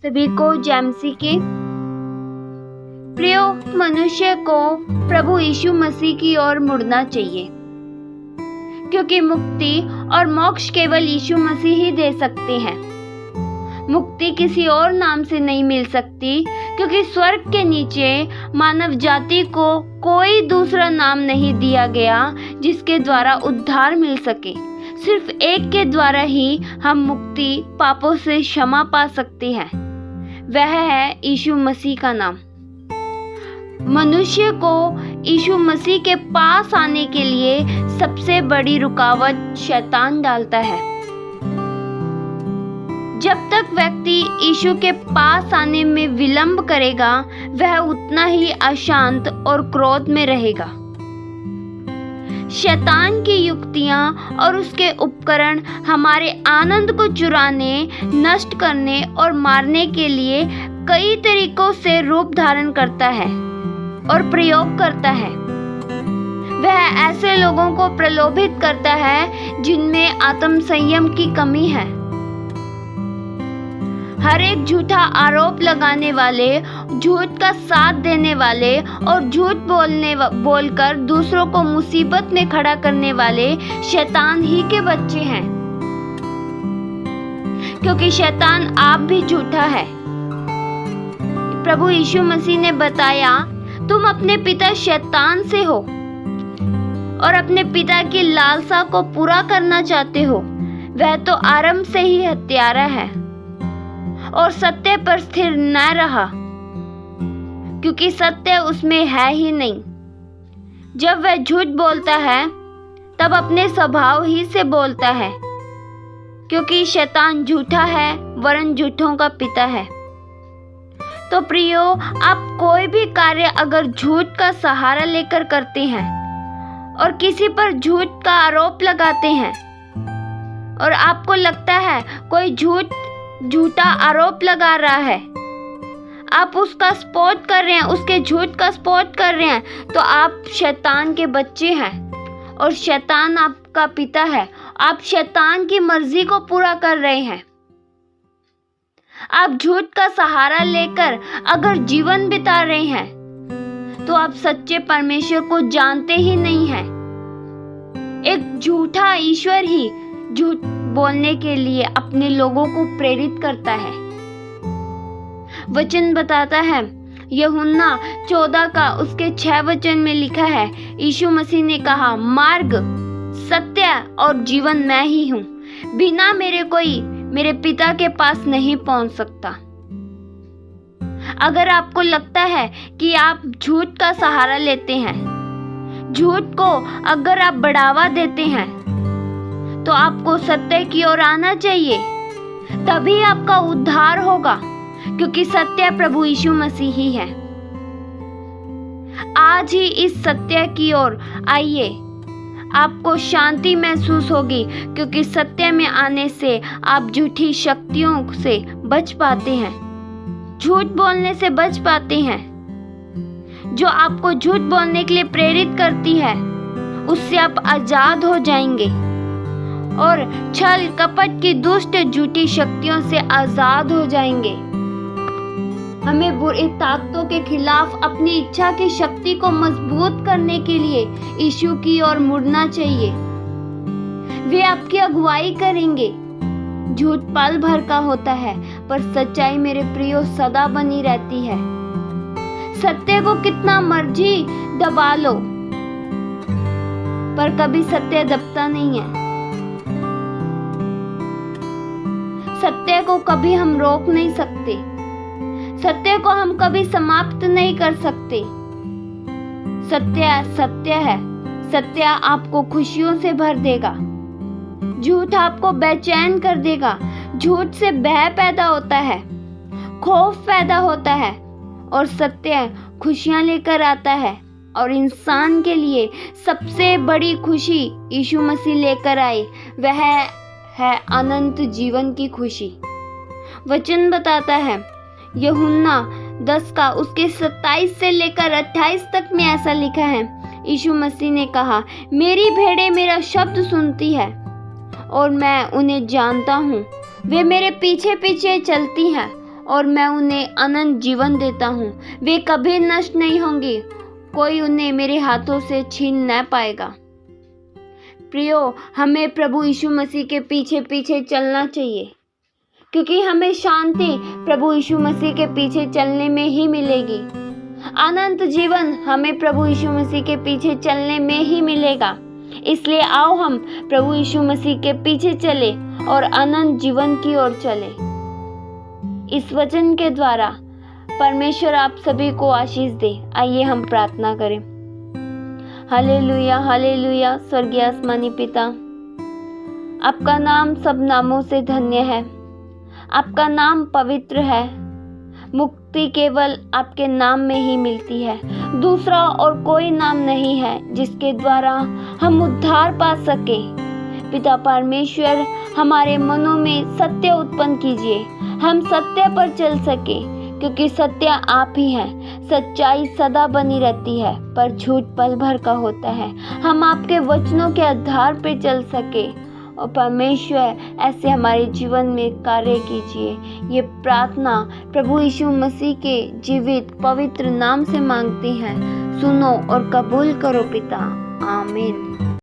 सभी को जैमसी के प्रियो मनुष्य को प्रभु यीशु मसीह की ओर मुड़ना चाहिए, क्योंकि मुक्ति और मोक्ष केवल यीशु मसीह ही दे सकते हैं। मुक्ति किसी और नाम से नहीं मिल सकती, क्योंकि स्वर्ग के नीचे मानव जाति को कोई दूसरा नाम नहीं दिया गया जिसके द्वारा उद्धार मिल सके। सिर्फ एक के द्वारा ही हम मुक्ति पापों से क्षमा पा सकते हैं, वह है यीशु मसीह का नाम। मनुष्य को यीशु मसीह के पास आने के लिए सबसे बड़ी रुकावट शैतान डालता है। जब तक व्यक्ति यीशु के पास आने में विलंब करेगा, वह उतना ही अशांत और क्रोध में रहेगा। शैतान की युक्तियां और उसके उपकरण हमारे आनंद को चुराने, नष्ट करने और मारने के लिए कई तरीकों से रूप धारण करता है और प्रयोग करता है। वह ऐसे लोगों को प्रलोभित करता है जिनमें आत्म संयम की कमी है। हर एक झूठा आरोप लगाने वाले, झूठ का साथ देने वाले और झूठ बोलकर दूसरों को मुसीबत में खड़ा करने वाले शैतान ही के बच्चे हैं, क्योंकि शैतान आप भी झूठा है। प्रभु यीशु मसीह ने बताया, तुम अपने पिता शैतान से हो और अपने पिता की लालसा को पूरा करना चाहते हो। वह तो आरंभ से ही हत्यारा है और सत्य पर स्थिर न रहा, क्योंकि सत्य उसमें है ही नहीं। जब वह झूठ बोलता है तब अपने स्वभाव ही से बोलता है, क्योंकि शैतान झूठा है वरन झूठों का पिता है। तो प्रियो, आप कोई भी कार्य अगर झूठ का सहारा लेकर करते हैं और किसी पर झूठ का आरोप लगाते हैं और आपको लगता है कोई झूठा आरोप लगा रहा है, आप उसका सपोर्ट कर रहे हैं, उसके झूठ का सपोर्ट कर रहे हैं, तो आप शैतान के बच्चे हैं और शैतान आपका पिता है। आप शैतान की मर्जी को पूरा कर रहे हैं। आप झूठ का सहारा लेकर अगर जीवन बिता रहे हैं तो आप सच्चे परमेश्वर को जानते ही नहीं हैं। एक झूठा ईश्वर ही झूठ बोलने के लिए अपने लोगों को प्रेरित करता है। वचन बताता है, यूहन्ना 14 का उसके 6 वचन में लिखा है, यीशु मसीह ने कहा, मार्ग, सत्य और जीवन मैं ही हूँ। बिना मेरे कोई मेरे पिता के पास नहीं पहुंच सकता। अगर आपको लगता है कि आप झूठ का सहारा लेते हैं, झूठ को अगर आप बढ़ावा देते हैं, तो आपको सत्य की ओर आना चाहिए, तभी आपका उद्धार होगा, क्योंकि सत्य प्रभु यीशु मसीह ही है। आज ही इस सत्य की ओर आइए, आपको शांति महसूस होगी, क्योंकि सत्य में आने से आप झूठी शक्तियों से बच पाते हैं, झूठ बोलने से बच पाते हैं। जो आपको झूठ बोलने के लिए प्रेरित करती है, उससे आप आजाद हो जाएंगे और छल कपट की दुष्ट झूठी शक्तियों से आजाद हो जाएंगे। हमें बुरी ताकतों के खिलाफ अपनी इच्छा की शक्ति को मजबूत करने के लिए यीशु की ओर मुड़ना चाहिए। वे आपकी अगुवाई करेंगे। झूठ पल भर का होता है, पर सच्चाई मेरे प्रियो सदा बनी रहती है। सत्य को कितना मर्जी दबा लो, पर कभी सत्य दबता नहीं है। सत्य को कभी हम रोक नहीं सकते, सत्य को हम कभी समाप्त नहीं कर सकते। सत्य सत्य है। सत्य आपको खुशियों से भर देगा, झूठ आपको बेचैन कर देगा। झूठ से भय पैदा होता है, खौफ पैदा होता है, और सत्य खुशियां लेकर आता है। और इंसान के लिए सबसे बड़ी खुशी यीशु मसीह लेकर आए, वह है अनंत जीवन की खुशी। वचन बताता है, यूहन्ना 10 का उसके 27 से लेकर 28 तक में ऐसा लिखा है, यीशु मसीह ने कहा, मेरी भेड़ें मेरा शब्द सुनती है और मैं उन्हें जानता हूँ। वे मेरे पीछे पीछे चलती हैं और मैं उन्हें अनंत जीवन देता हूँ। वे कभी नष्ट नहीं होंगे, कोई उन्हें मेरे हाथों से छीन न पाएगा। प्रियो, हमें प्रभु यीशु मसीह के पीछे पीछे चलना चाहिए, क्योंकि हमें शांति प्रभु यीशु मसीह के पीछे चलने में ही मिलेगी। अनंत जीवन हमें प्रभु यीशु मसीह के पीछे चलने में ही मिलेगा। इसलिए आओ हम प्रभु यीशु मसीह के पीछे चले और अनंत जीवन की ओर चले। इस वचन के द्वारा परमेश्वर आप सभी को आशीष दे। आइए हम प्रार्थना करें। Hallelujah, hallelujah. स्वर्गीय आसमानी पिता, आपका नाम सब नामों से धन्य है। आपका नाम पवित्र है। मुक्ति केवल आपके नाम में ही मिलती है। दूसरा और कोई नाम नहीं है जिसके द्वारा हम उद्धार पा सके। पिता परमेश्वर, हमारे मनों में सत्य उत्पन्न कीजिए, हम सत्य पर चल सके, क्योंकि सत्य आप ही हैं। सच्चाई सदा बनी रहती है, पर झूठ पल भर का होता है। हम आपके वचनों के आधार पर चल सके और परमेश्वर ऐसे हमारे जीवन में कार्य कीजिए। ये प्रार्थना प्रभु यीशु मसीह के जीवित पवित्र नाम से मांगते हैं। सुनो और कबूल करो पिता। आमीन।